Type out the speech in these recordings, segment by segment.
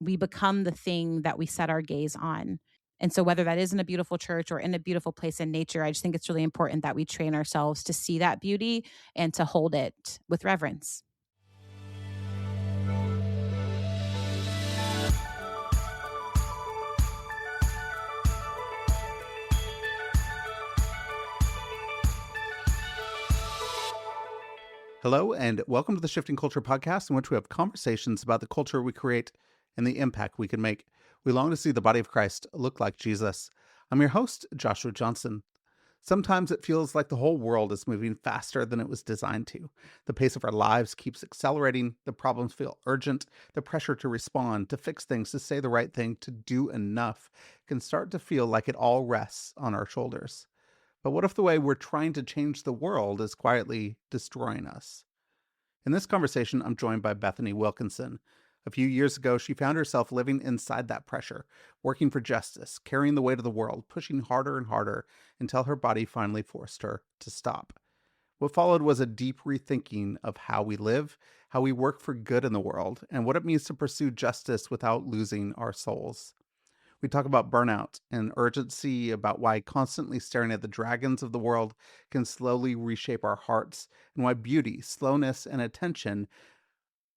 we become the thing that we set our gaze on. And so whether that is in a beautiful church or in a beautiful place in nature, I just think it's really important that we train ourselves to see that beauty and to hold it with reverence. Hello, and welcome to the Shifting Culture podcast, in which we have conversations about the culture we create and the impact we can make. We long to see the body of Christ look like Jesus. I'm your host, Joshua Johnson. Sometimes it feels like the whole world is moving faster than it was designed to. The pace of our lives keeps accelerating. The problems feel urgent. The pressure to respond, to fix things, to say the right thing, to do enough can start to feel like it all rests on our shoulders. But what if the way we're trying to change the world is quietly destroying us? In this conversation, I'm joined by Bethaney Wilkinson. A few years ago, she found herself living inside that pressure, working for justice, carrying the weight of the world, pushing harder and harder until her body finally forced her to stop. What followed was a deep rethinking of how we live, how we work for good in the world, and what it means to pursue justice without losing our souls. We talk about burnout and urgency, about why constantly staring at the dragons of the world can slowly reshape our hearts, and why beauty, slowness, and attention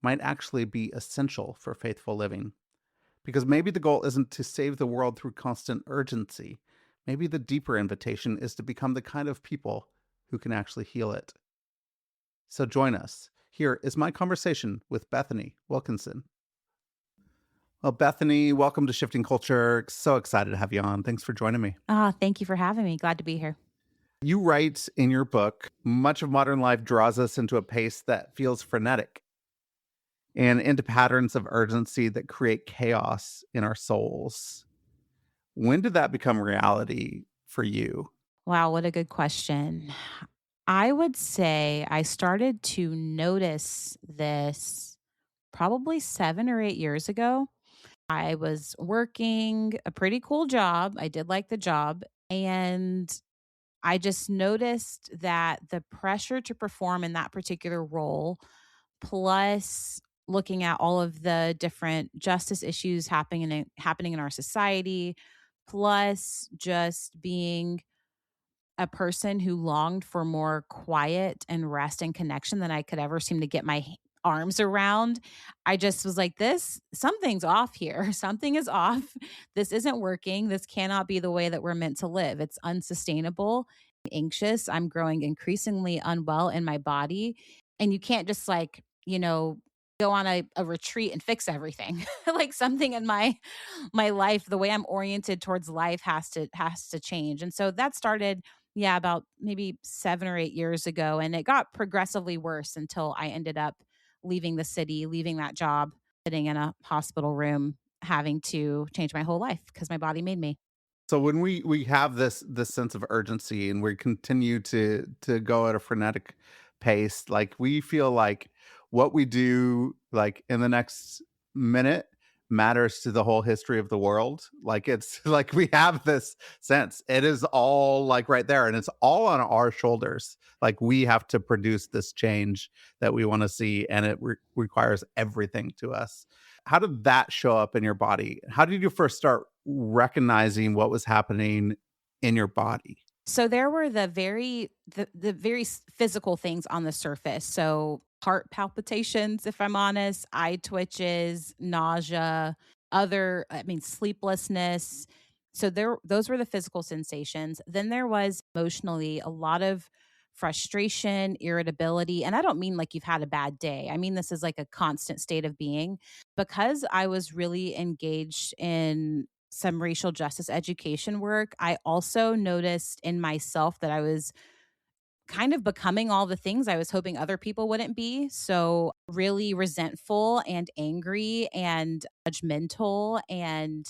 might actually be essential for faithful living. Because maybe the goal isn't to save the world through constant urgency. Maybe the deeper invitation is to become the kind of people who can actually heal it. So join us. Here is my conversation with Bethaney Wilkinson. Well, Bethaney, welcome to Shifting Culture. So excited to have you on. Thanks for joining me. Thank you for having me. Glad to be here. You write in your book, much of modern life draws us into a pace that feels frenetic and into patterns of urgency that create chaos in our souls. When did that become reality for you? Wow, what a good question. I would say I started to notice this probably 7 or 8 years ago. I was working a pretty cool job. I did like the job. And I just noticed that the pressure to perform in that particular role, plus looking at all of the different justice issues happening in our society, plus just being a person who longed for more quiet and rest and connection than I could ever seem to get my arms around. I just was like, something's off here. Something is off. This isn't working. This cannot be the way that we're meant to live. It's unsustainable. I'm anxious. I'm growing increasingly unwell in my body. And you can't just go on a retreat and fix everything. Like something in my life, the way I'm oriented towards life has to change. And so that started, yeah, about maybe 7 or 8 years ago. And it got progressively worse until I ended up leaving the city, leaving that job, sitting in a hospital room, having to change my whole life because my body made me. So when we have this sense of urgency and we continue to go at a frenetic pace, like we feel like what we do like in the next minute matters to the whole history of the world. Like it's like we have this sense. It is all like right there and it's all on our shoulders. Like we have to produce this change that we want to see and it requires everything to us. How did that show up in your body? How did you first start recognizing what was happening in your body? So there were the very physical things on the surface. So heart palpitations, if I'm honest, eye twitches, nausea, sleeplessness. So those were the physical sensations. Then there was emotionally a lot of frustration, irritability, and I don't mean like you've had a bad day. I mean this is like a constant state of being because I was really engaged in some racial justice education work. I also noticed in myself that I was kind of becoming all the things I was hoping other people wouldn't be. So, really resentful and angry and judgmental and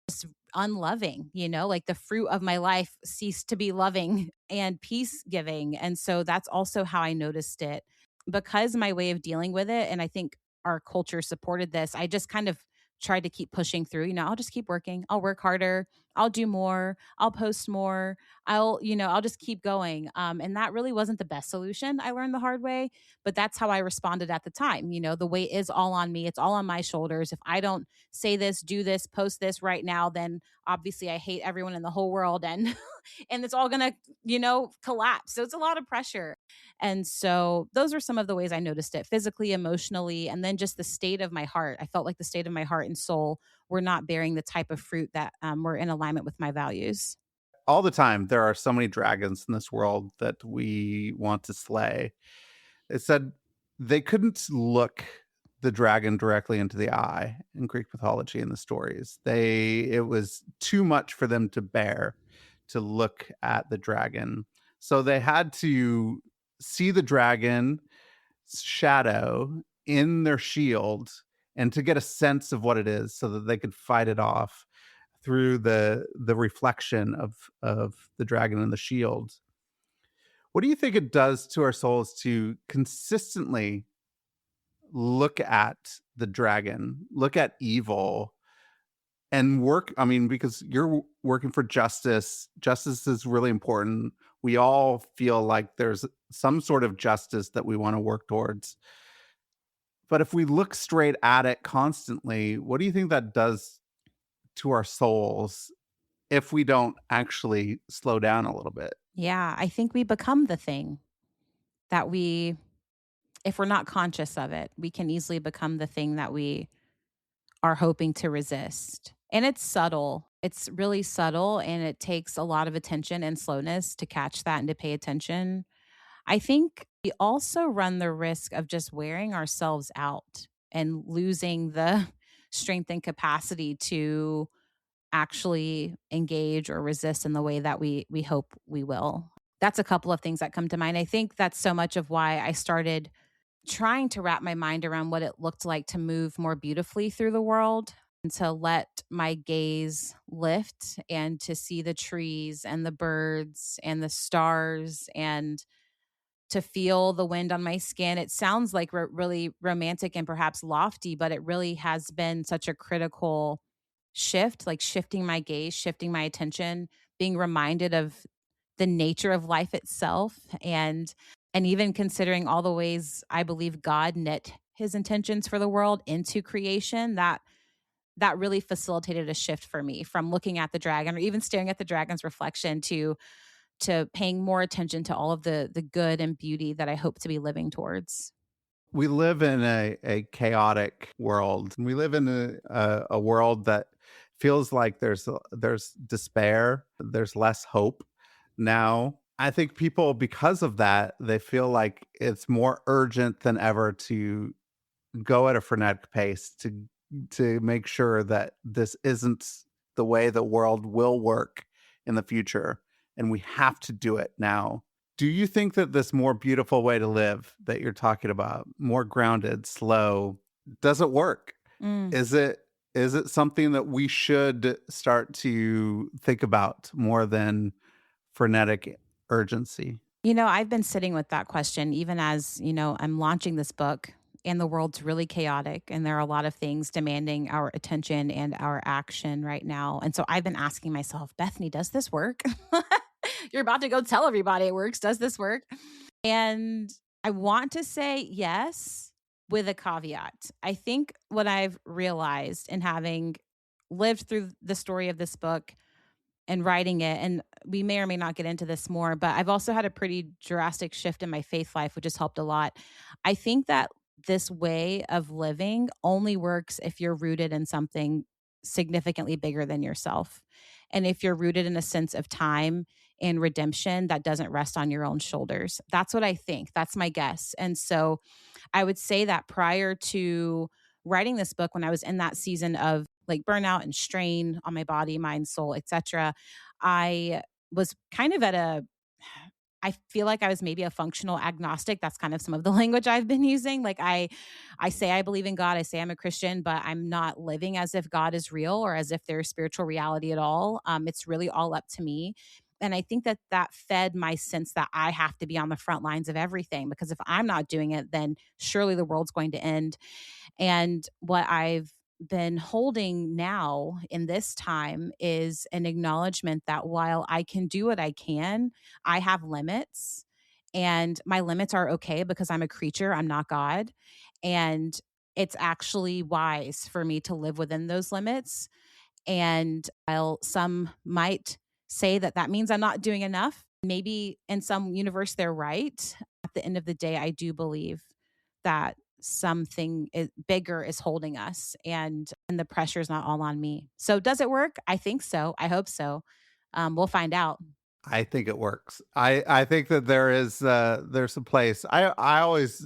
just unloving, like the fruit of my life ceased to be loving and peace giving. And so that's also how I noticed it because my way of dealing with it. And I think our culture supported this. I just kind of tried to keep pushing through, I'll just keep working. I'll work harder. I'll do more, I'll post more, I'll just keep going. And that really wasn't the best solution. I learned the hard way, but that's how I responded at the time. The weight is all on me. It's all on my shoulders. If I don't say this, do this, post this right now, then obviously I hate everyone in the whole world and and it's all going to, collapse. So it's a lot of pressure. And so those are some of the ways I noticed it physically, emotionally, and then just the state of my heart. I felt like the state of my heart and soul were not bearing the type of fruit that were in alignment with my values. All the time, there are so many dragons in this world that we want to slay. It said they couldn't look the dragon directly into the eye in Greek mythology in the stories. It was too much for them to bear to look at the dragon. So they had to see the dragon shadow in their shield and to get a sense of what it is so that they could fight it off through the reflection of the dragon and the shield. What do you think it does to our souls to consistently look at the dragon, look at evil, and work? I mean, because you're working for justice. Justice is really important. We all feel like there's some sort of justice that we want to work towards. But if we look straight at it constantly, what do you think that does to our souls if we don't actually slow down a little bit? Yeah, I think we become the thing that if we're not conscious of it, we can easily become the thing that we are hoping to resist. And it's subtle. It's really subtle and it takes a lot of attention and slowness to catch that and to pay attention. I think we also run the risk of just wearing ourselves out and losing the strength and capacity to actually engage or resist in the way that we hope we will. That's a couple of things that come to mind. I think that's so much of why I started trying to wrap my mind around what it looked like to move more beautifully through the world and to let my gaze lift and to see the trees and the birds and the stars and to feel the wind on my skin. It sounds like really romantic and perhaps lofty, but it really has been such a critical shift, like shifting my gaze, shifting my attention, being reminded of the nature of life itself and even considering all the ways I believe God knit his intentions for the world into creation, that really facilitated a shift for me from looking at the dragon or even staring at the dragon's reflection to paying more attention to all of the good and beauty that I hope to be living towards. We live in a chaotic world. We live in a world that feels like there's despair, there's less hope now. I think people, because of that, they feel like it's more urgent than ever to go at a frenetic pace to make sure that this isn't the way the world will work in the future, and we have to do it now. Do you think that this more beautiful way to live that you're talking about, more grounded, slow, does it work? Mm. Is it something that we should start to think about more than frenetic urgency? I've been sitting with that question even as, I'm launching this book and the world's really chaotic and there are a lot of things demanding our attention and our action right now. And so I've been asking myself, Bethany, does this work? You're about to go tell everybody it works. Does this work? And I want to say yes with a caveat. I think what I've realized in having lived through the story of this book and writing it, and we may or may not get into this more, but I've also had a pretty drastic shift in my faith life, which has helped a lot. I think that this way of living only works if you're rooted in something significantly bigger than yourself. And if you're rooted in a sense of time and redemption that doesn't rest on your own shoulders. That's what I think. That's my guess. And so I would say that prior to writing this book, when I was in that season of like burnout and strain on my body, mind, soul, etc., I was kind of I feel like I was maybe a functional agnostic. That's kind of some of the language I've been using. Like I say I believe in God, I say I'm a Christian, but I'm not living as if God is real or as if there's spiritual reality at all. It's really all up to me. And I think that fed my sense that I have to be on the front lines of everything because if I'm not doing it, then surely the world's going to end. And what I've been holding now in this time is an acknowledgement that while I can do what I can, I have limits, and my limits are okay because I'm a creature, I'm not God. And it's actually wise for me to live within those limits. And while some might say that that means I'm not doing enough, maybe in some universe they're right. At the end of the day, I do believe that bigger is holding us, and the pressure is not all on me. So does it work? I think so. I hope so. We'll find out. I think it works. I think that there's a place. I always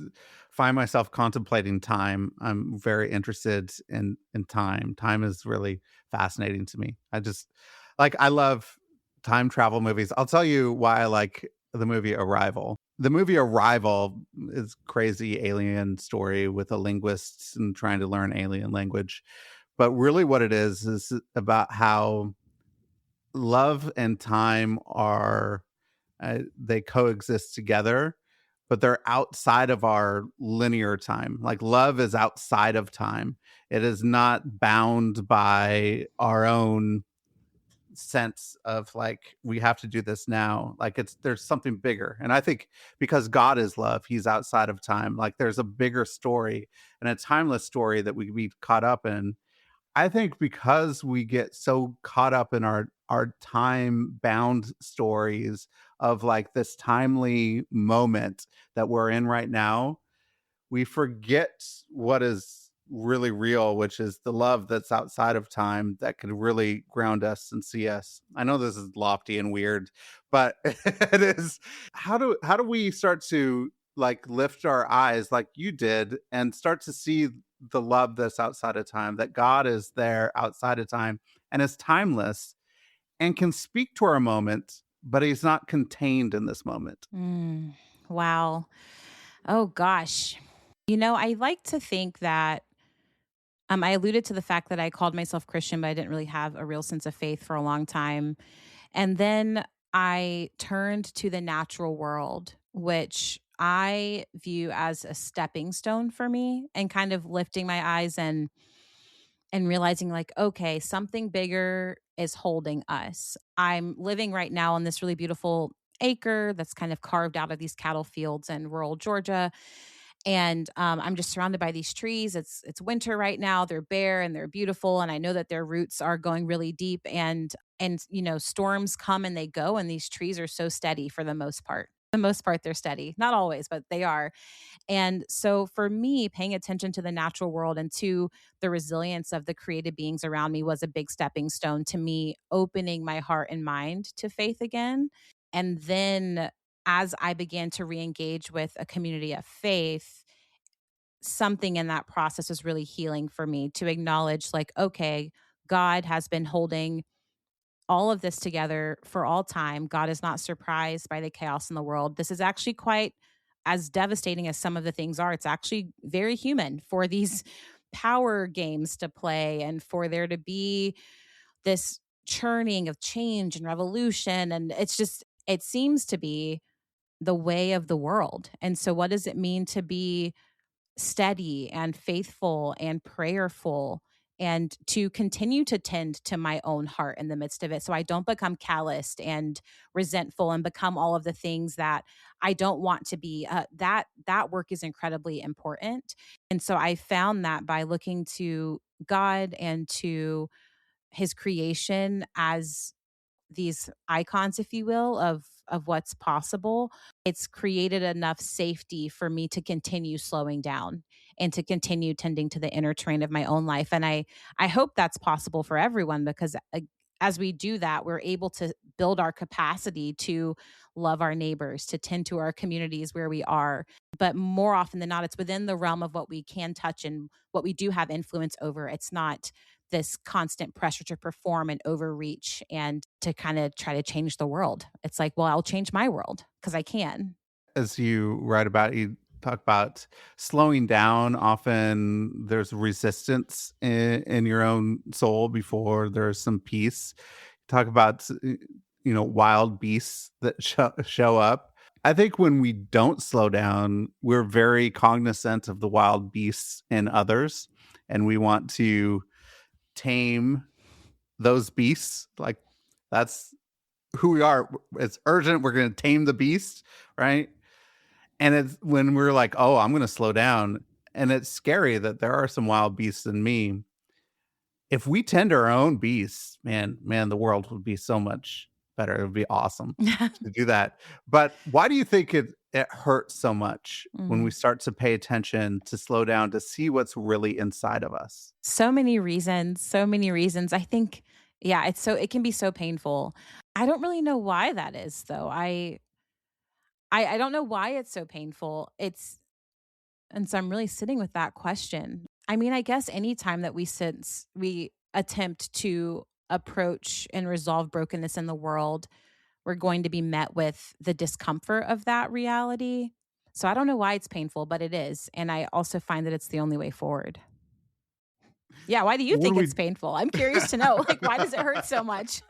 find myself contemplating time. I'm very interested in time. Time is really fascinating to me. I love time travel movies. I'll tell you why I like the movie Arrival. The movie Arrival is crazy alien story with a linguist and trying to learn alien language. But really what it is about how love and time are they coexist together, but they're outside of our linear time. Like love is outside of time. It is not bound by our own sense of like we have to do this now. Like it's there's something bigger. And I think because God is love, he's outside of time. Like there's a bigger story and a timeless story that we can be caught up in. I think because we get so caught up in our time bound stories of like this timely moment that we're in right now, we forget what is really real, which is the love that's outside of time that could really ground us and see us. I know this is lofty and weird, but it is. How do we start to like lift our eyes like you did and start to see the love that's outside of time, that God is there outside of time and is timeless and can speak to our moment, but he's not contained in this moment. Mm, wow. Oh gosh. I like to think that I alluded to the fact that I called myself Christian, but I didn't really have a real sense of faith for a long time. And then I turned to the natural world, which I view as a stepping stone for me, and kind of lifting my eyes and realizing like, okay, something bigger is holding us. I'm living right now on this really beautiful acre that's kind of carved out of these cattle fields in rural Georgia, and I'm just surrounded by these trees. It's winter right now. They're bare and they're beautiful, and I know that their roots are going really deep. And storms come and they go, and these trees are so steady for the most part. The most part, they're steady. Not always, but they are. And so for me, paying attention to the natural world and to the resilience of the created beings around me was a big stepping stone to me opening my heart and mind to faith again. And then as I began to re-engage with a community of faith, something in that process was really healing for me to acknowledge like, okay, God has been holding all of this together for all time. God is not surprised by the chaos in the world. This is actually quite as devastating as some of the things are. It's actually very human for these power games to play and for there to be this churning of change and revolution. And it seems to be the way of the world. And so, what does it mean to be steady and faithful and prayerful and to continue to tend to my own heart in the midst of it so I don't become calloused and resentful and become all of the things that I don't want to be. That work is incredibly important. And so I found that by looking to God and to his creation as these icons, if you will, of what's possible, it's created enough safety for me to continue slowing down and to continue tending to the inner terrain of my own life. And I hope that's possible for everyone because as we do that, we're able to build our capacity to love our neighbors, to tend to our communities where we are. But more often than not, it's within the realm of what we can touch and what we do have influence over. It's not this constant pressure to perform and overreach and to kind of try to change the world. It's like, well, I'll change my world because I can. As you write about, you talk about slowing down. Often there's resistance in your own soul before there's some peace. Talk about, wild beasts that show up. I think when we don't slow down, we're very cognizant of the wild beasts in others. and we want to tame those beasts. Like, that's who we are. It's urgent. We're going to tame the beast, right? And it's when we're like, oh, I'm going to slow down. And it's scary that there are some wild beasts in me. If we tend our own beasts, man, the world would be so much better. It would be awesome to do that. But why do you think it hurts so much when we Mm. start to pay attention, to slow down, to see what's really inside of us? So many reasons, so many reasons. I think, yeah, it can be so painful. I don't really know why that is though. I don't know why it's so painful. And so I'm really sitting with that question. I mean, I guess anytime that we attempt to approach and resolve brokenness in the world, we're going to be met with the discomfort of that reality. So I don't know why it's painful, but it is. And I also find that it's the only way forward. Yeah, why do you What do think we it's painful? I'm curious to know, like, why does it hurt so much?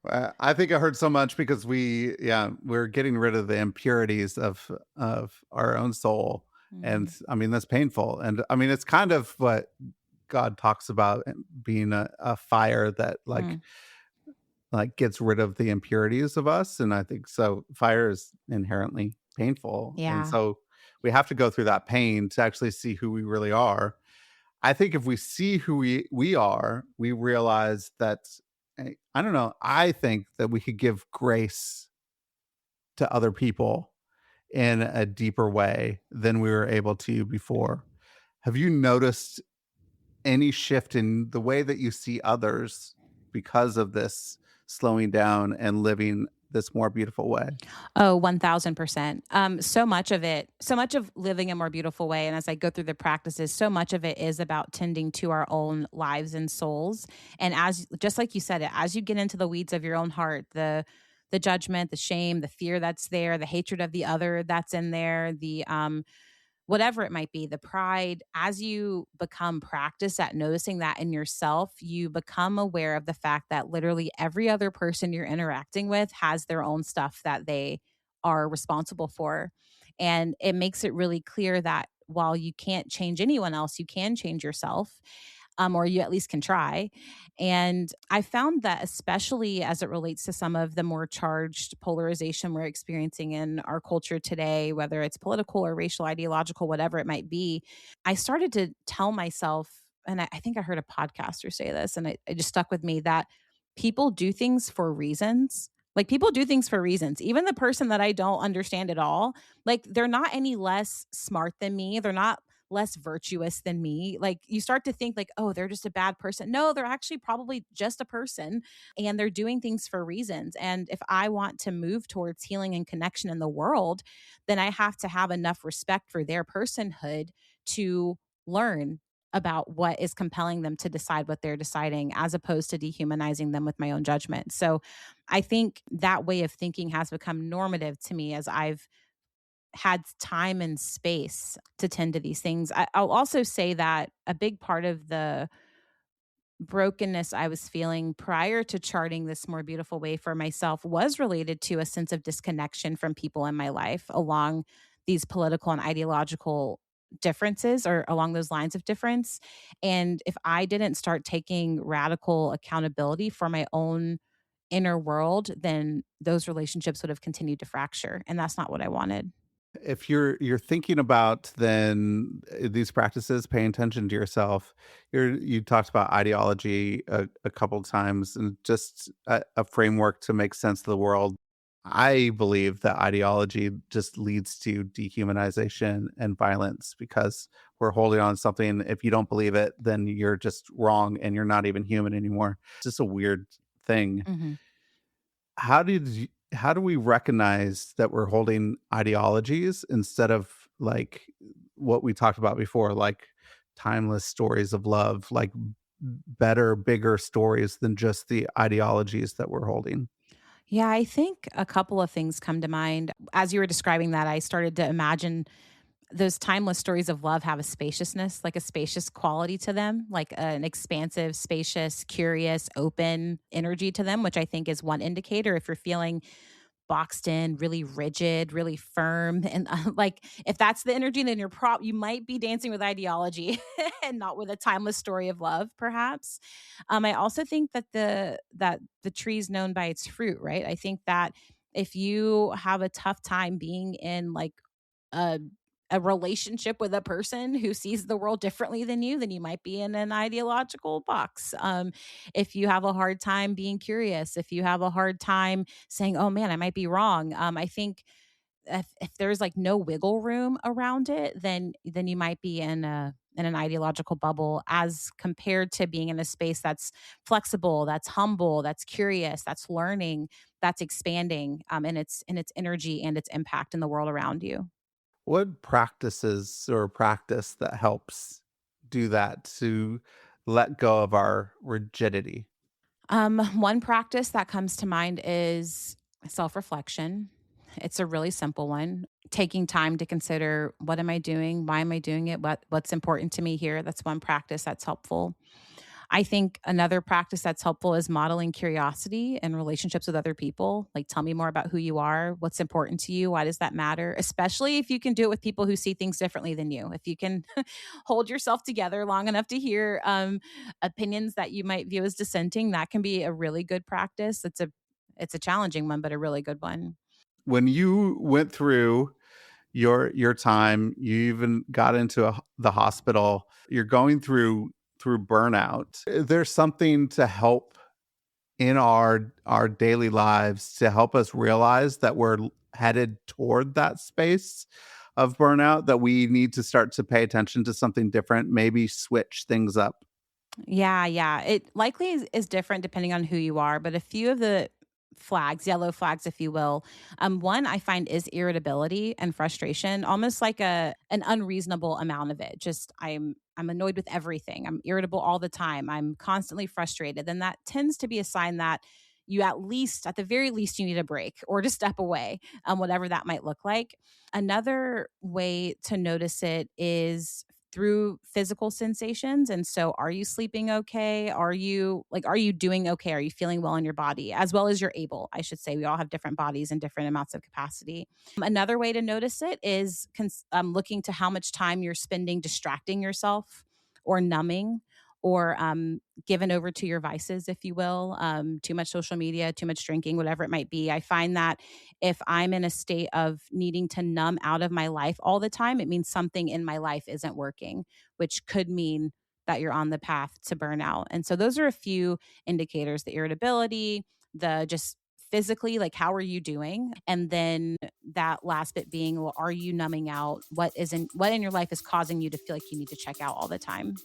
I think it hurts so much because we're getting rid of the impurities of our own soul, and Mm, I mean that's painful. And I mean it's kind of what God talks about, being a fire that mm, like gets rid of the impurities of us. And I think so. Fire is inherently painful, and yeah. so we have to go through that pain to actually see who we really are. I think if we see who we are, we realize that I don't know. I think that we could give grace to other people in a deeper way than we were able to before. Have you noticed any shift in the way that you see others because of this slowing down and living this more beautiful way? Oh, 1000%. So much of living a more beautiful way. And as I go through the practices, so much of it is about tending to our own lives and souls. And just like you said, it, as you get into the weeds of your own heart, the judgment, the shame, the fear that's there, the hatred of the other that's in there, the whatever it might be, the pride, as you become practice at noticing that in yourself, you become aware of the fact that literally every other person you're interacting with has their own stuff that they are responsible for. And it makes it really clear that while you can't change anyone else, you can change yourself, or you at least can try. And I found that, especially as it relates to some of the more charged polarization we're experiencing in our culture today, whether it's political or racial, ideological, whatever it might be, I started to tell myself, and I think I heard a podcaster say this, and it just stuck with me that people do things for reasons. Like people do things for reasons. Even the person that I don't understand at all, like they're not any less smart than me. They're not less virtuous than me. Like you start to think like, oh, they're just a bad person. No, they're actually probably just a person and they're doing things for reasons. And if I want to move towards healing and connection in the world, then I have to have enough respect for their personhood to learn about what is compelling them to decide what they're deciding as opposed to dehumanizing them with my own judgment. So I think that way of thinking has become normative to me as I've had time and space to tend to these things. I'll also say that a big part of the brokenness I was feeling prior to charting this more beautiful way for myself was related to a sense of disconnection from people in my life along these political and ideological differences or along those lines of difference. And if I didn't start taking radical accountability for my own inner world, then those relationships would have continued to fracture. And that's not what I wanted. If you're thinking about then these practices, paying attention to yourself, you talked about ideology a couple times, and just a framework to make sense of the world. I believe that ideology just leads to dehumanization and violence because we're holding on to something. If you don't believe it, then you're just wrong and you're not even human anymore. It's just a weird thing. Mhm. How do we recognize that we're holding ideologies instead of like what we talked about before, like timeless stories of love, like better, bigger stories than just the ideologies that we're holding? Yeah, I think a couple of things come to mind. As you were describing that, I started to imagine those timeless stories of love have a spaciousness, like a spacious quality to them, like an expansive, spacious, curious, open energy to them, which I think is one indicator if you're feeling boxed in, really rigid, really firm. And like, if that's the energy, then you might be dancing with ideology and not with a timeless story of love, perhaps. I also think that the tree's known by its fruit, right? I think that if you have a tough time being in like a a relationship with a person who sees the world differently than you, then you might be in an ideological box. If you have a hard time being curious, if you have a hard time saying, "Oh man, I might be wrong," I think if there's like no wiggle room around it, then you might be in an ideological bubble, as compared to being in a space that's flexible, that's humble, that's curious, that's learning, that's expanding, in its energy and its impact in the world around you. What practices or practice that helps do that to let go of our rigidity? One practice that comes to mind is self reflection. It's a really simple one. Taking time to consider, what am I doing? Why am I doing it? What's important to me here? That's one practice that's helpful. I think another practice that's helpful is modeling curiosity and relationships with other people. Like, tell me more about who you are, what's important to you, why does that matter? Especially if you can do it with people who see things differently than you. If you can hold yourself together long enough to hear opinions that you might view as dissenting, that can be a really good practice. It's a challenging one, but a really good one. When you went through your time, you even got into the hospital, you're going through burnout. There's something to help in our daily lives to help us realize that we're headed toward that space of burnout, that we need to start to pay attention to something different, maybe switch things up. Yeah, yeah. It likely is different depending on who you are, but a few of the flags, yellow flags, if you will. One I find is irritability and frustration, almost like an unreasonable amount of it. Just I'm annoyed with everything. I'm irritable all the time. I'm constantly frustrated. And that tends to be a sign that you at the very least, you need a break or to step away, whatever that might look like. Another way to notice it is through physical sensations. And so, are you sleeping okay? Are you doing okay? Are you feeling well in your body, as well as you're able? I should say, we all have different bodies and different amounts of capacity. Another way to notice it is looking to how much time you're spending distracting yourself or numbing, or given over to your vices, if you will, too much social media, too much drinking, whatever it might be. I find that if I'm in a state of needing to numb out of my life all the time, it means something in my life isn't working, which could mean that you're on the path to burnout. And so those are a few indicators: the irritability, the just physically, like, how are you doing? And then that last bit being, well, are you numbing out? What in your life is causing you to feel like you need to check out all the time?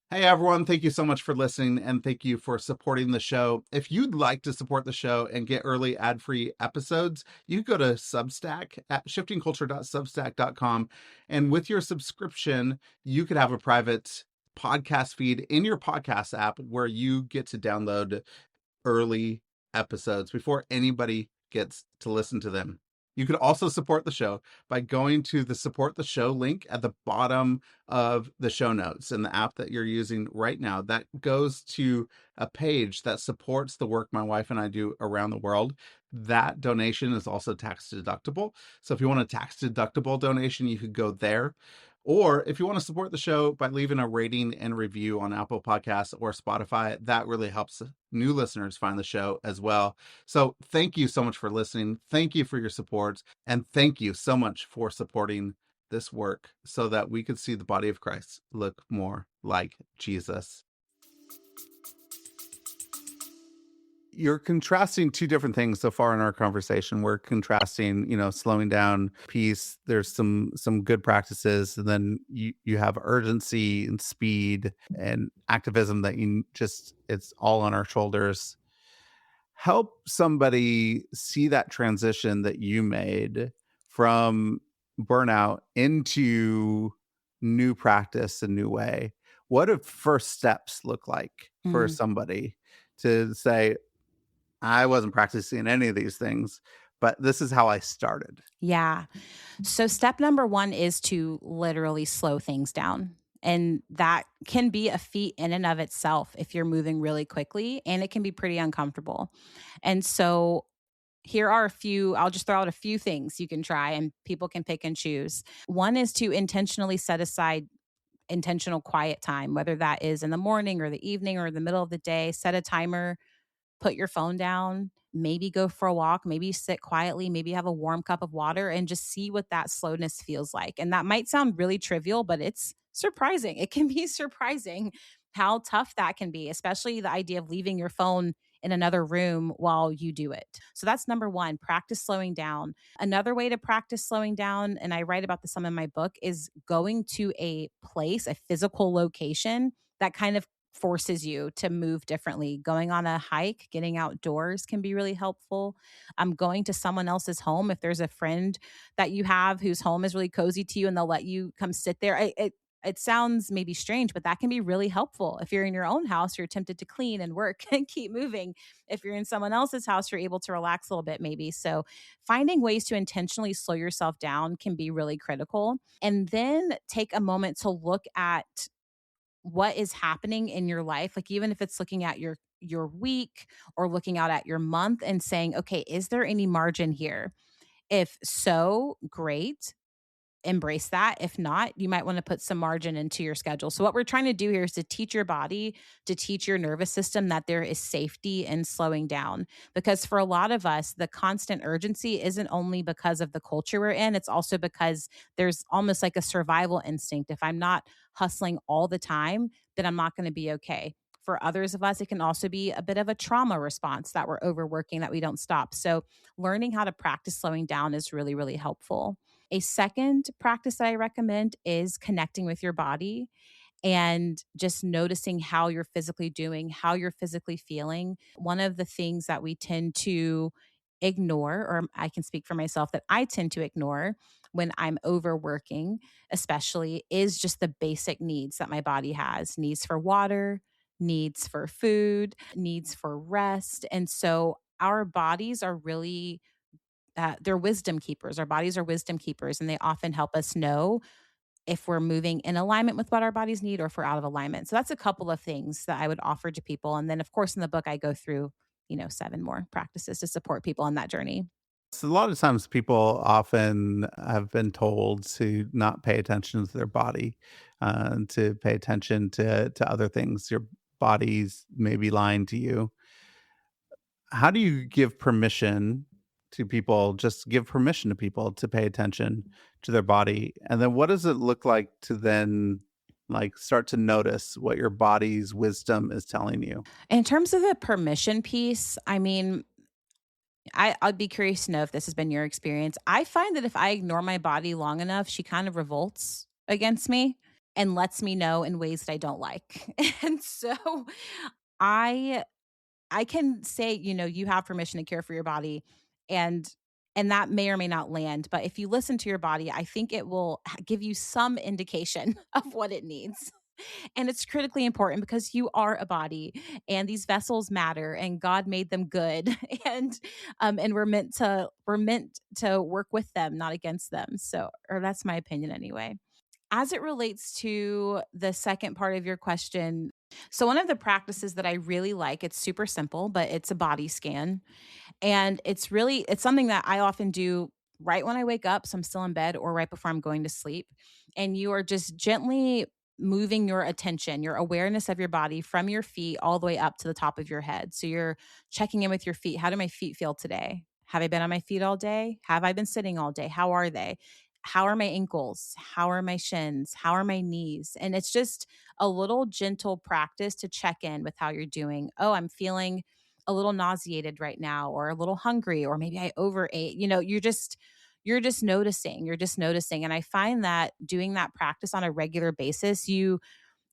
Hey everyone, thank you so much for listening and thank you for supporting the show. If you'd like to support the show and get early ad-free episodes, you go to Substack at shiftingculture.substack.com. And with your subscription, you could have a private podcast feed in your podcast app where you get to download early episodes before anybody gets to listen to them. You could also support the show by going to the support the show link at the bottom of the show notes in the app that you're using right now. That goes to a page that supports the work my wife and I do around the world. That donation is also tax deductible. So if you want a tax deductible donation, you could go there. Or if you want to support the show by leaving a rating and review on Apple Podcasts or Spotify, that really helps new listeners find the show as well. So thank you so much for listening. Thank you for your support. And thank you so much for supporting this work so that we could see the body of Christ look more like Jesus. You're contrasting two different things so far in our conversation. We're contrasting, slowing down, peace. There's some good practices, and then you have urgency and speed and activism that it's all on our shoulders. Help somebody see that transition that you made from burnout into new practice, a new way. What do first steps look like for Mm, somebody to say, I wasn't practicing any of these things, but this is how I started? yeah. So, step number one is to literally slow things down. And that can be a feat in and of itself if you're moving really quickly, and it can be pretty uncomfortable. And so here are a few, I'll just throw out a few things you can try and people can pick and choose. One is to intentionally set aside intentional quiet time, whether that is in the morning or the evening or the middle of the day. Set a timer, put your phone down, maybe go for a walk, maybe sit quietly, maybe have a warm cup of water and just see what that slowness feels like. And that might sound really trivial, but it's surprising. It can be surprising how tough that can be, especially the idea of leaving your phone in another room while you do it. So that's number one, practice slowing down. Another way to practice slowing down, and I write about this some in my book, is going to a place, a physical location that kind of forces you to move differently. Going on a hike, getting outdoors can be really helpful. Going to someone else's home. If there's a friend that you have whose home is really cozy to you and they'll let you come sit there. It sounds maybe strange, but that can be really helpful. If you're in your own house, you're tempted to clean and work and keep moving. If you're in someone else's house, you're able to relax a little bit, maybe. So, finding ways to intentionally slow yourself down can be really critical. And then take a moment to look at what is happening in your life, like even if it's looking at your week or looking out at your month and saying, okay, is there any margin here? If so, great, embrace that. If not, you might want to put some margin into your schedule. So, what we're trying to do here is to teach your body, to teach your nervous system that there is safety in slowing down. Because for a lot of us, the constant urgency isn't only because of the culture we're in, it's also because there's almost like a survival instinct. If I'm not hustling all the time, then I'm not going to be okay. For others of us, it can also be a bit of a trauma response that we're overworking, that we don't stop. So, learning how to practice slowing down is really, really helpful. A second practice that I recommend is connecting with your body and just noticing how you're physically doing, how you're physically feeling. One of the things that we tend to ignore, or I can speak for myself that I tend to ignore when I'm overworking, especially, is just the basic needs that my body has: needs for water, needs for food, needs for rest. And so our bodies are really they're wisdom keepers. Our bodies are wisdom keepers, and they often help us know if we're moving in alignment with what our bodies need or if we're out of alignment. So that's a couple of things that I would offer to people. And then, of course, in the book, I go through, 7 more practices to support people on that journey. So a lot of times people often have been told to not pay attention to their body, to pay attention to other things. Your body's maybe lying to you. How do you give permission to people, just give permission to people to pay attention to their body? And then what does it look like to then like start to notice what your body's wisdom is telling you? In terms of the permission piece, I mean, I'd be curious to know if this has been your experience. I find that if I ignore my body long enough, she kind of revolts against me and lets me know in ways that I don't like. And so I I can say, you have permission to care for your body, and that may or may not land, but if you listen to your body, I think it will give you some indication of what it needs. And it's critically important because you are a body and these vessels matter and God made them good and we're meant to work with them, not against them. So, or that's my opinion anyway. As it relates to the second part of your question, so one of the practices that I really like, it's super simple, but it's a body scan. And it's something that I often do right when I wake up, so I'm still in bed, or right before I'm going to sleep. And you are just gently moving your attention, your awareness of your body from your feet all the way up to the top of your head. So you're checking in with your feet. How do my feet feel today? Have I been on my feet all day? Have I been sitting all day? How are they? How are my ankles? How are my shins? How are my knees? And it's just a little gentle practice to check in with how you're doing. Oh, I'm feeling a little nauseated right now, or a little hungry, or maybe I overate. You're just noticing. You're just noticing. And I find that doing that practice on a regular basis, you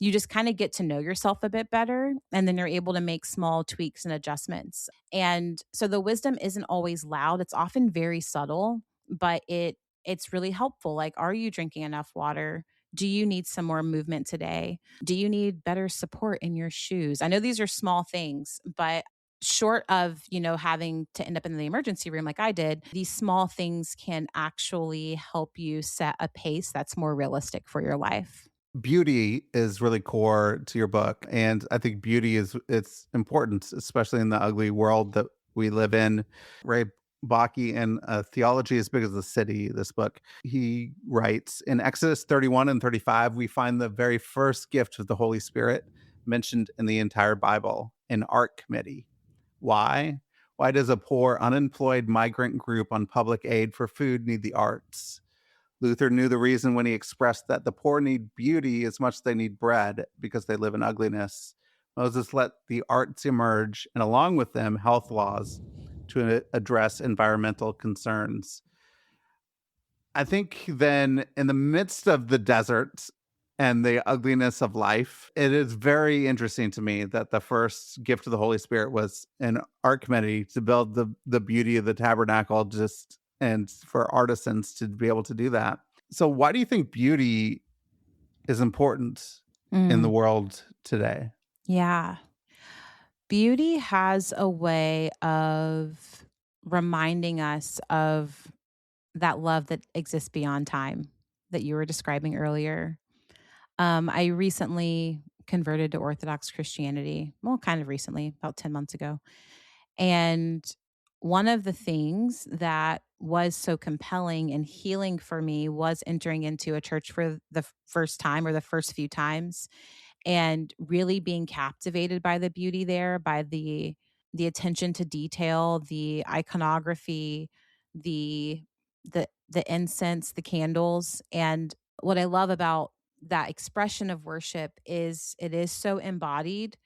just kind of get to know yourself a bit better, and then you're able to make small tweaks and adjustments. And so the wisdom isn't always loud. It's often very subtle, but it's really helpful. Like, are you drinking enough water? Do you need some more movement today? Do you need better support in your shoes? I know these are small things, but short of, having to end up in the emergency room like I did, these small things can actually help you set a pace that's more realistic for your life. Beauty is really core to your book, and I think beauty is it's important, especially in the ugly world that we live in. Ray Bakke in Theology as Big as the City, this book, he writes in Exodus 31 and 35, we find the very first gift of the Holy Spirit mentioned in the entire Bible, an art committee. Why? Why does a poor, unemployed migrant group on public aid for food need the arts? Luther knew the reason when he expressed that the poor need beauty as much as they need bread because they live in ugliness. Moses let the arts emerge, and along with them, health laws to address environmental concerns. I think then, in the midst of the desert and the ugliness of life, it is very interesting to me that the first gift of the Holy Spirit was an art committee to build the beauty of the tabernacle, just and for artisans to be able to do that. So, why do you think beauty is important in the Mm, world today? yeah. Beauty has a way of reminding us of that love that exists beyond time that you were describing earlier. I recently converted to Orthodox Christianity. Well, kind of recently, about 10 months ago. And one of the things that was so compelling and healing for me was entering into a church for the first time or the first few times and really being captivated by the beauty there, by the attention to detail, the iconography, the the incense, the candles. And what I love about that expression of worship is it is so embodied,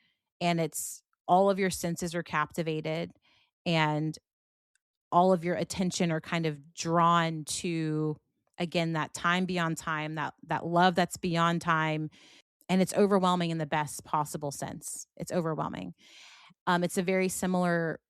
and it's all of your senses are captivated, and all of your attention are kind of drawn to, again, that time beyond time, that love that's beyond time, and it's overwhelming in the best possible sense. It's overwhelming. It's a very similar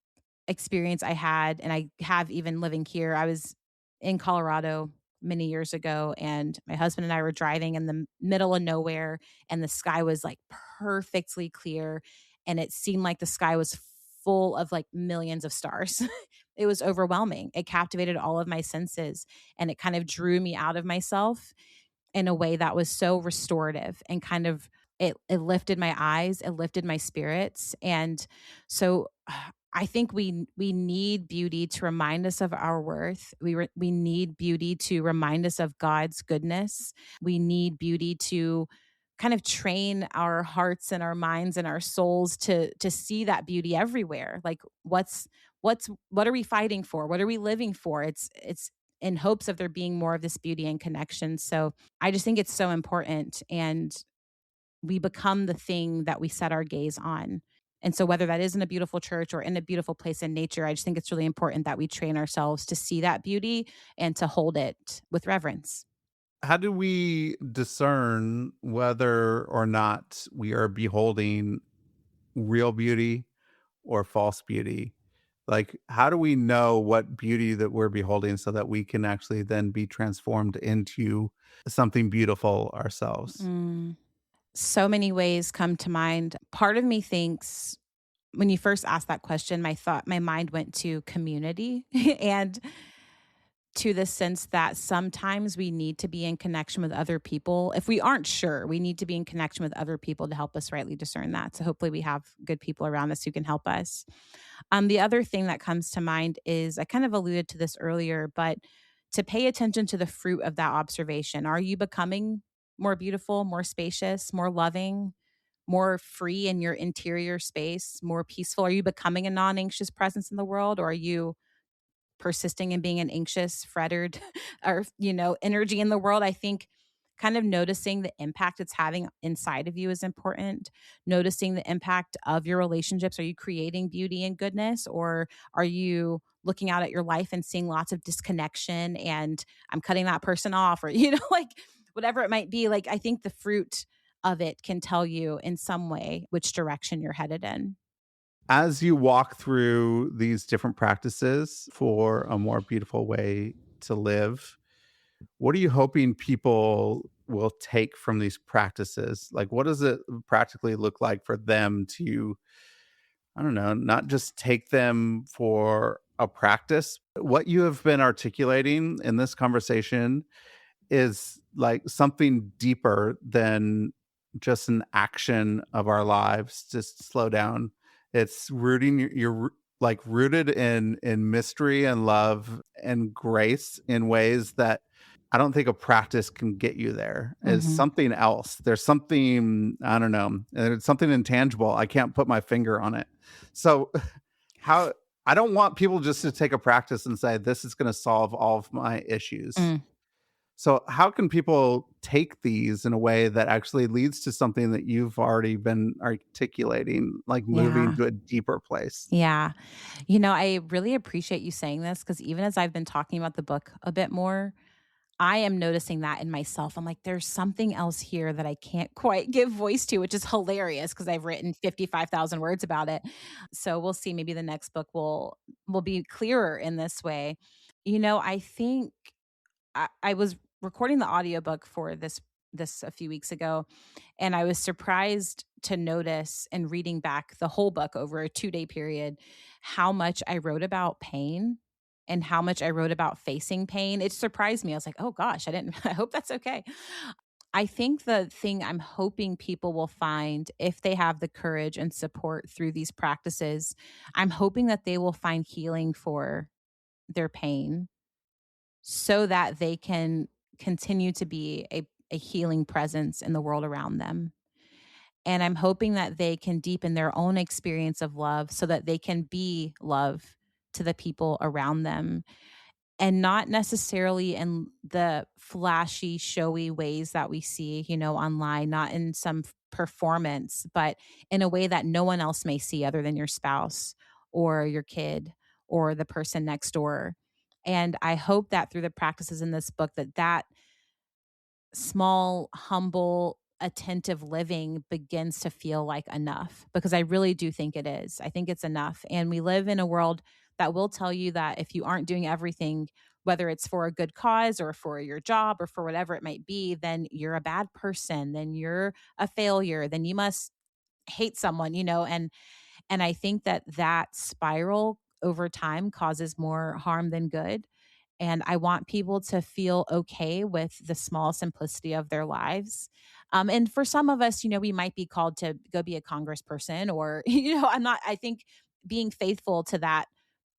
experience I had, and I have even living here. I was in Colorado many years ago, and my husband and I were driving in the middle of nowhere, and the sky was like perfectly clear, and it seemed like the sky was full of like millions of stars. It was overwhelming. It captivated all of my senses, and it kind of drew me out of myself in a way that was so restorative and kind of it lifted my eyes, it lifted my spirits. And so I think we need beauty to remind us of our worth. We need beauty to remind us of God's goodness. We need beauty to kind of train our hearts and our minds and our souls to see that beauty everywhere. Like what are we fighting for? What are we living for? It's in hopes of there being more of this beauty and connection. So I just think it's so important, and we become the thing that we set our gaze on. And so whether that is in a beautiful church or in a beautiful place in nature, I just think it's really important that we train ourselves to see that beauty and to hold it with reverence. How do we discern whether or not we are beholding real beauty or false beauty? Like, how do we know what beauty that we're beholding so that we can actually then be transformed into something beautiful ourselves? Mm. So many ways come to mind. Part of me thinks when you first asked that question, my mind went to community and to the sense that sometimes we need to be in connection with other people. If we aren't sure, we need to be in connection with other people to help us rightly discern that. So hopefully we have good people around us who can help us. The other thing that comes to mind is I kind of alluded to this earlier, but to pay attention to the fruit of that observation. Are you becoming more beautiful, more spacious, more loving, more free in your interior space, more peaceful? Are you becoming a non anxious presence in the world, or are you persisting in being an anxious, frettered, or, energy in the world? I think kind of noticing the impact it's having inside of you is important. Noticing the impact of your relationships. Are you creating beauty and goodness, or are you looking out at your life and seeing lots of disconnection and I'm cutting that person off, or, like whatever it might be? Like, I think the fruit of it can tell you in some way which direction you're headed in. As you walk through these different practices for a more beautiful way to live, what are you hoping people will take from these practices? Like, what does it practically look like for them to, I don't know, not just take them for a practice? What you have been articulating in this conversation is like something deeper than just an action of our lives. Just slow down. It's rooting like rooted in mystery and love and grace in ways that I don't think a practice can get you there. Is Mhm. something else. There's something, I don't know. It's something intangible. I can't put my finger on it. So how I don't want people just to take a practice and say this is going to solve all of my issues. Mm, So, how can people take these in a way that actually leads to something that you've already been articulating, like moving yeah. to a deeper place? Yeah. I really appreciate you saying this because even as I've been talking about the book a bit more, I am noticing that in myself. I'm like, there's something else here that I can't quite give voice to, which is hilarious because I've written 55,000 words about it. So we'll see. Maybe the next book will be clearer in this way. I think I was recording the audiobook for this a few weeks ago, and I was surprised to notice in reading back the whole book over a 2-day period how much I wrote about pain and how much I wrote about facing pain. It surprised me. I was like, "Oh gosh, I didn't I hope that's okay." I think the thing I'm hoping people will find if they have the courage and support through these practices, I'm hoping that they will find healing for their pain so that they can continue to be a healing presence in the world around them. And I'm hoping that they can deepen their own experience of love so that they can be love to the people around them and not necessarily in the flashy, showy ways that we see, online, not in some performance, but in a way that no one else may see other than your spouse or your kid or the person next door. And I hope that through the practices in this book that small, humble, attentive living begins to feel like enough because I really do think it is. I think it's enough. And we live in a world that will tell you that if you aren't doing everything, whether it's for a good cause or for your job or for whatever it might be, then you're a bad person, then you're a failure, then you must hate someone, and I think that spiral over time causes more harm than good. And I want people to feel okay with the small simplicity of their lives. And for some of us, we might be called to go be a congressperson or, I think being faithful to that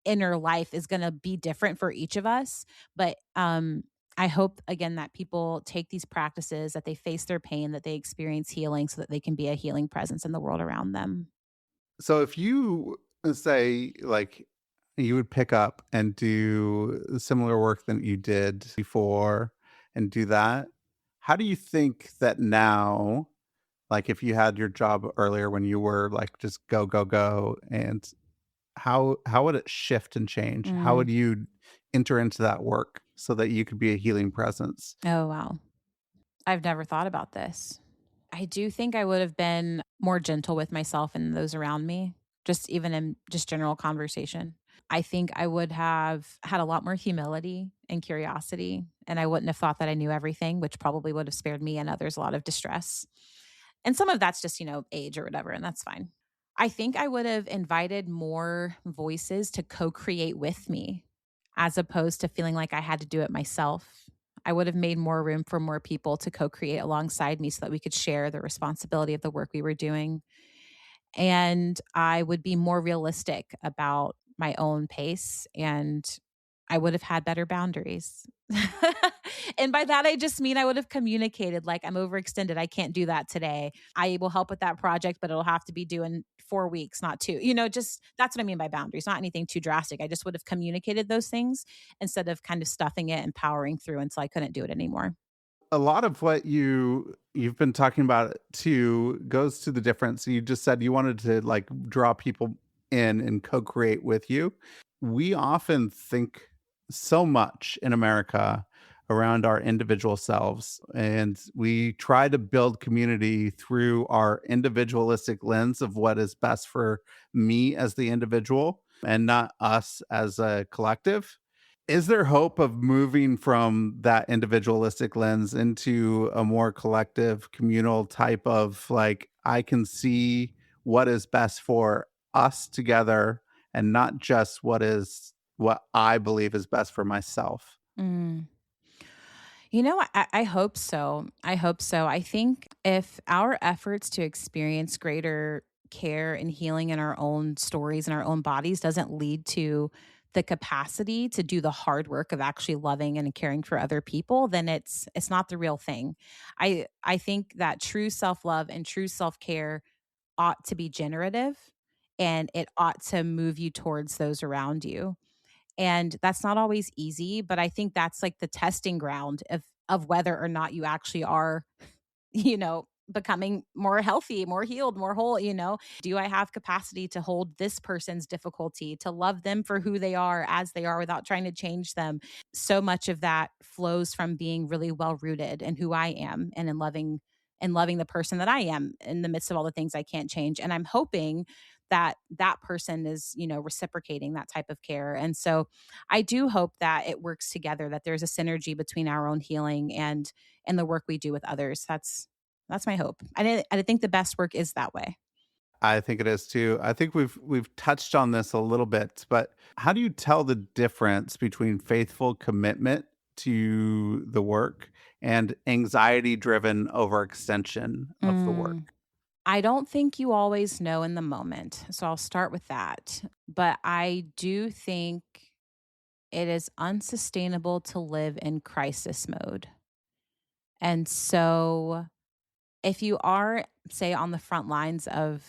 inner life is going to be different for each of us. But I hope, again, that people take these practices, that they face their pain, that they experience healing so that they can be a healing presence in the world around them. So, if you say, like, you would pick up and do similar work that you did before and do that, how do you think that now, like, if you had your job earlier when you were like just go, go, go, and how would it shift and change? How Mm. would you enter into that work so that you could be a healing presence? Oh, wow. I've never thought about this. I do think I would have been more gentle with myself and those around me, just even in just general conversation. I think I would have had a lot more humility and curiosity, and I wouldn't have thought that I knew everything, which probably would have spared me and others a lot of distress. And some of that's just, age or whatever, and that's fine. I think I would have invited more voices to co create with me as opposed to feeling like I had to do it myself. I would have made more room for more people to co create alongside me so that we could share the responsibility of the work we were doing. And I would be more realistic about my own pace and I would have had better boundaries. And by that, I just mean I would have communicated like, I'm overextended. I can't do that today. I will help with that project, but it'll have to be due in 4 weeks, not two. Just that's what I mean by boundaries, not anything too drastic. I just would have communicated those things instead of kind of stuffing it and powering through until I couldn't do it anymore. A lot of what you've been talking about too goes to the difference. You just said you wanted to like draw people in and co-create with you. We often think so much in America around our individual selves, and we try to build community through our individualistic lens of what is best for me as the individual and not us as a collective. Is there hope of moving from that individualistic lens into a more collective, communal type of like, I can see what is best for us together and not just what I believe is best for myself? Mm. I hope so. I hope so. I think if our efforts to experience greater care and healing in our own stories and our own bodies doesn't lead to the capacity to do the hard work of actually loving and caring for other people, then it's not the real thing. I think that true self-love and true self-care ought to be generative, and it ought to move you towards those around you. And that's not always easy, but I think that's like the testing ground of whether or not you actually are, becoming more healthy, more healed, more whole, Do I have capacity to hold this person's difficulty, to love them for who they are as they are without trying to change them? So much of that flows from being really well rooted in who I am and loving the person that I am in the midst of all the things I can't change. And I'm hoping that that person is, reciprocating that type of care. And so I do hope that it works together, that there's a synergy between our own healing and the work we do with others. That's my hope. I think the best work is that way. I think it is too. I think we've touched on this a little bit, but how do you tell the difference between faithful commitment to the work and anxiety-driven overextension of the work? Mm. I don't think you always know in the moment. So I'll start with that. But I do think it is unsustainable to live in crisis mode. And so if you are, say, on the front lines of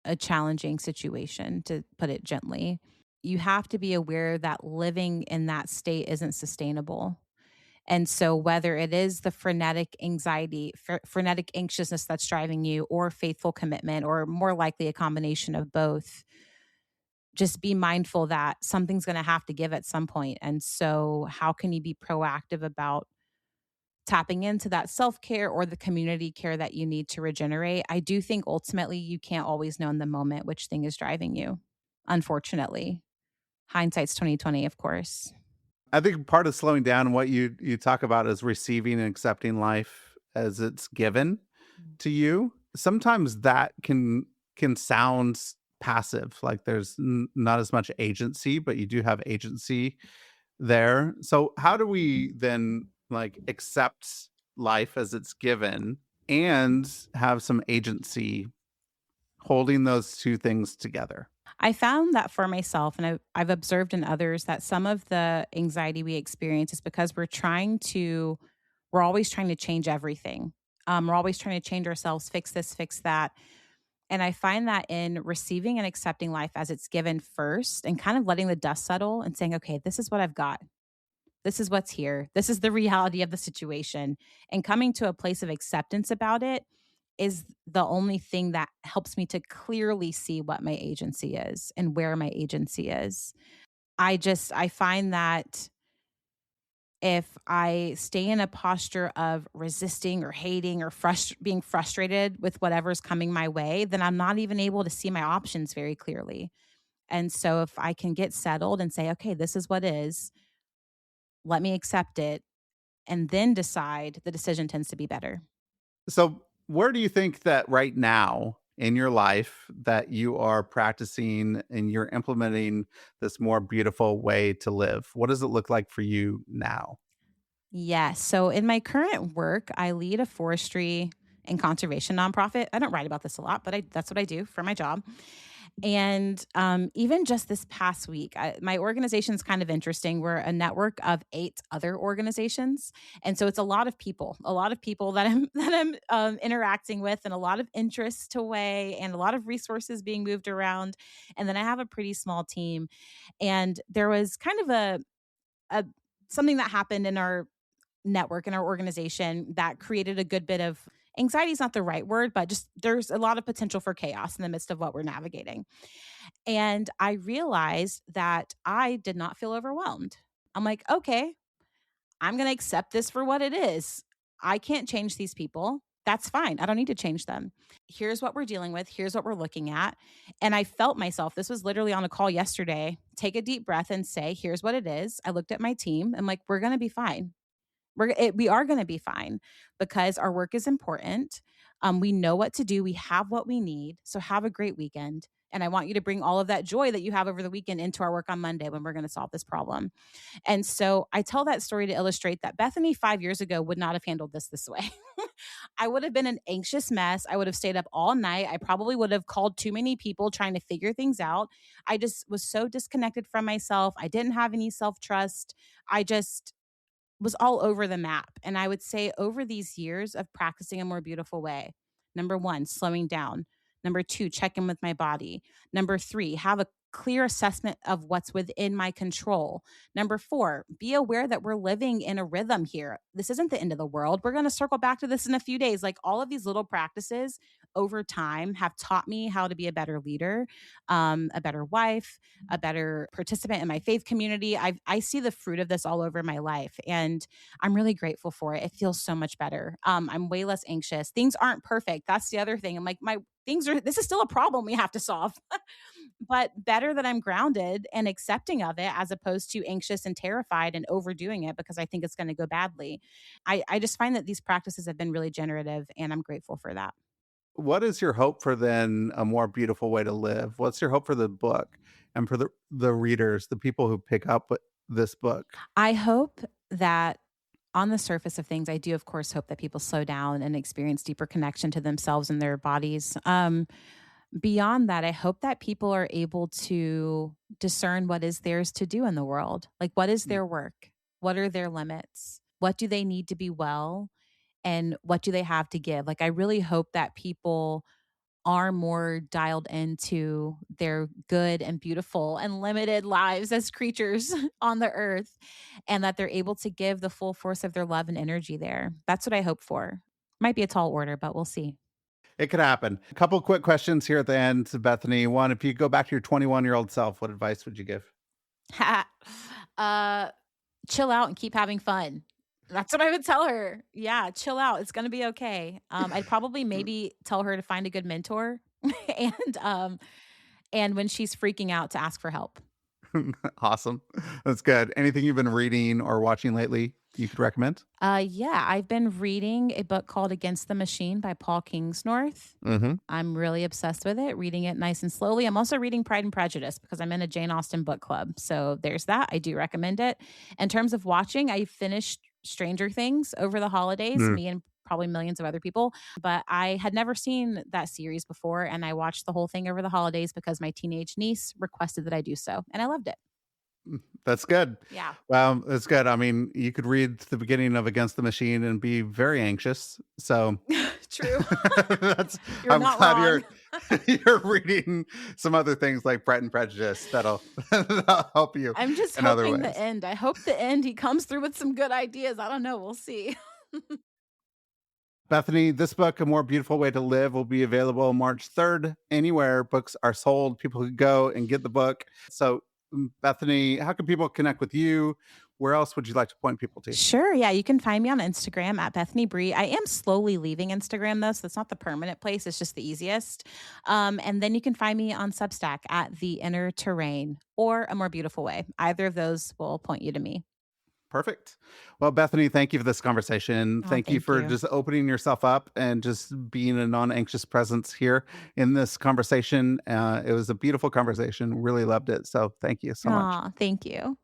a challenging situation, to put it gently, you have to be aware that living in that state isn't sustainable. And so, whether it is the frenetic anxiety, frenetic anxiousness that's driving you, or faithful commitment, or more likely a combination of both, just be mindful that something's going to have to give at some point. And so, how can you be proactive about tapping into that self care or the community care that you need to regenerate? I do think ultimately you can't always know in the moment which thing is driving you, unfortunately. Hindsight's 2020, of course. I think part of slowing down, what you talk about, is receiving and accepting life as it's given to you. Sometimes that can sound passive, like there's not as much agency, but you do have agency there. So how do we then like accept life as it's given and have some agency holding those two things together? I found that for myself, and I've observed in others, that some of the anxiety we experience is because we're always trying to change everything. We're always trying to change ourselves, fix this, fix that. And I find that in receiving and accepting life as it's given first and kind of letting the dust settle and saying, okay, this is what I've got. This is what's here. This is the reality of the situation. And coming to a place of acceptance about it is the only thing that helps me to clearly see what my agency is and where my agency is. I find that if I stay in a posture of resisting or hating or being frustrated with whatever's coming my way, then I'm not even able to see my options very clearly. And so if I can get settled and say, okay, this is what is, let me accept it, and then decide, the decision tends to be better. So where do you think that right now in your life that you are practicing and you're implementing this more beautiful way to live? What does it look like for you now? Yes. So in my current work, I lead a forestry and conservation nonprofit. I don't write about this a lot, but that's what I do for my job. And even just this past week, my organization is kind of interesting. We're a network of 8 other organizations, and so it's a lot of people that I'm interacting with, and a lot of interests to weigh, and a lot of resources being moved around. And then I have a pretty small team, and there was kind of a something that happened in our network in our organization that created a good bit of anxiety is not the right word, but just there's a lot of potential for chaos in the midst of what we're navigating. And I realized that I did not feel overwhelmed. I'm like, okay, I'm going to accept this for what it is. I can't change these people. That's fine. I don't need to change them. Here's what we're dealing with. Here's what we're looking at. And I felt myself, this was literally on a call yesterday, take a deep breath and say, here's what it is. I looked at my team. I'm like, we're going to be fine. We are going to be fine because our work is important. We know what to do. We have what we need. So have a great weekend. And I want you to bring all of that joy that you have over the weekend into our work on Monday when we're going to solve this problem. And so I tell that story to illustrate that Bethaney 5 years ago would not have handled this way. I would have been an anxious mess. I would have stayed up all night. I probably would have called too many people trying to figure things out. I just was so disconnected from myself. I didn't have any self trust. I just was all over the map. And I would say over these years of practicing a more beautiful way, number one, slowing down. Number two, check in with my body. Number three, have a clear assessment of what's within my control. Number four, be aware that we're living in a rhythm here. This isn't the end of the world. We're going to circle back to this in a few days. Like all of these little practices over time have taught me how to be a better leader, a better wife, a better participant in my faith community. I see the fruit of this all over my life, and I'm really grateful for it. It feels so much better. I'm way less anxious. Things aren't perfect. That's the other thing. I'm like, this is still a problem we have to solve, but better that I'm grounded and accepting of it as opposed to anxious and terrified and overdoing it because I think it's going to go badly. I just find that these practices have been really generative, and I'm grateful for that. What is your hope for then a more beautiful way to live? What's your hope for the book and for the readers, the people who pick up this book? I hope that on the surface of things, I do, of course, hope that people slow down and experience deeper connection to themselves and their bodies. Beyond that, I hope that people are able to discern what is theirs to do in the world. Like, what is Mm. their work? What are their limits? What do they need to be well? And what do they have to give? Like, I really hope that people are more dialed into their good and beautiful and limited lives as creatures on the earth, and that they're able to give the full force of their love and energy there. That's what I hope for. Might be a tall order, but we'll see. It could happen. A couple quick questions here at the end, Bethany. One, if you go back to your 21-year-old self, what advice would you give? uh, chill out and keep having fun. That's what I would tell her. Yeah, chill out. It's gonna be okay. I'd probably maybe tell her to find a good mentor and and when she's freaking out to ask for help. Awesome. That's good. Anything you've been reading or watching lately you could recommend? Yeah, I've been reading a book called Against the Machine by Paul Kingsnorth. Mm-hmm. I'm really obsessed with it, reading it nice and slowly. I'm also reading Pride and Prejudice because I'm in a Jane Austen book club. So there's that. I do recommend it. In terms of watching, I finished Stranger Things over the holidays, me and probably millions of other people, but I had never seen that series before. And I watched the whole thing over the holidays because my teenage niece requested that I do so. And I loved it. That's good. Yeah. Well, that's good. I mean, you could read the beginning of Against the Machine and be very anxious. So True. that's You're I'm not glad wrong. you're reading some other things like Pride and Prejudice that'll help you I'm just in other hoping ways. the end. I hope the end he comes through with some good ideas. I don't know. We'll see. Bethany, this book, A More Beautiful Way to Live, will be available March 3rd. Anywhere books are sold, people could go and get the book. So, Bethany, how can people connect with you? Where else would you like to point people to? Sure. Yeah. You can find me on Instagram at Bethaney B. I am slowly leaving Instagram though. So it's not the permanent place. It's just the easiest. And then you can find me on Substack at The Inner Terrain or A More Beautiful Way. Either of those will point you to me. Perfect. Well, Bethany, thank you for this conversation. Oh, Thank you thank for you. just opening yourself up and just being a non-anxious presence here in this conversation. It was a beautiful conversation. Really loved it. So thank you so much. Aw, thank you.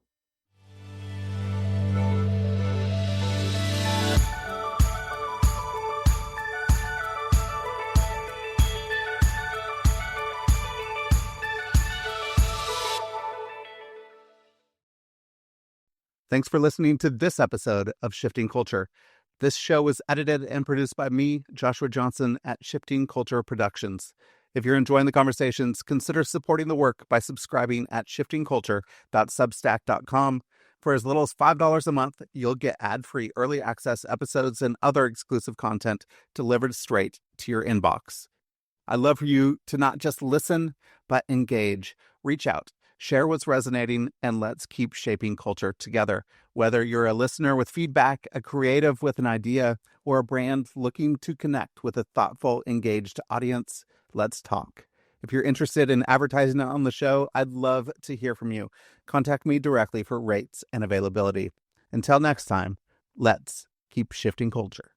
Thanks for listening to this episode of Shifting Culture. This show was edited and produced by me, Joshua Johnson, at Shifting Culture Productions. If you're enjoying the conversations, consider supporting the work by subscribing at shiftingculture.substack.com. For as little as $5 a month, you'll get ad-free early access episodes and other exclusive content delivered straight to your inbox. I'd love for you to not just listen, but engage. Reach out. Share what's resonating, and let's keep shaping culture together. Whether you're a listener with feedback, a creative with an idea, or a brand looking to connect with a thoughtful, engaged audience, let's talk. If you're interested in advertising on the show, I'd love to hear from you. Contact me directly for rates and availability. Until next time, let's keep shifting culture.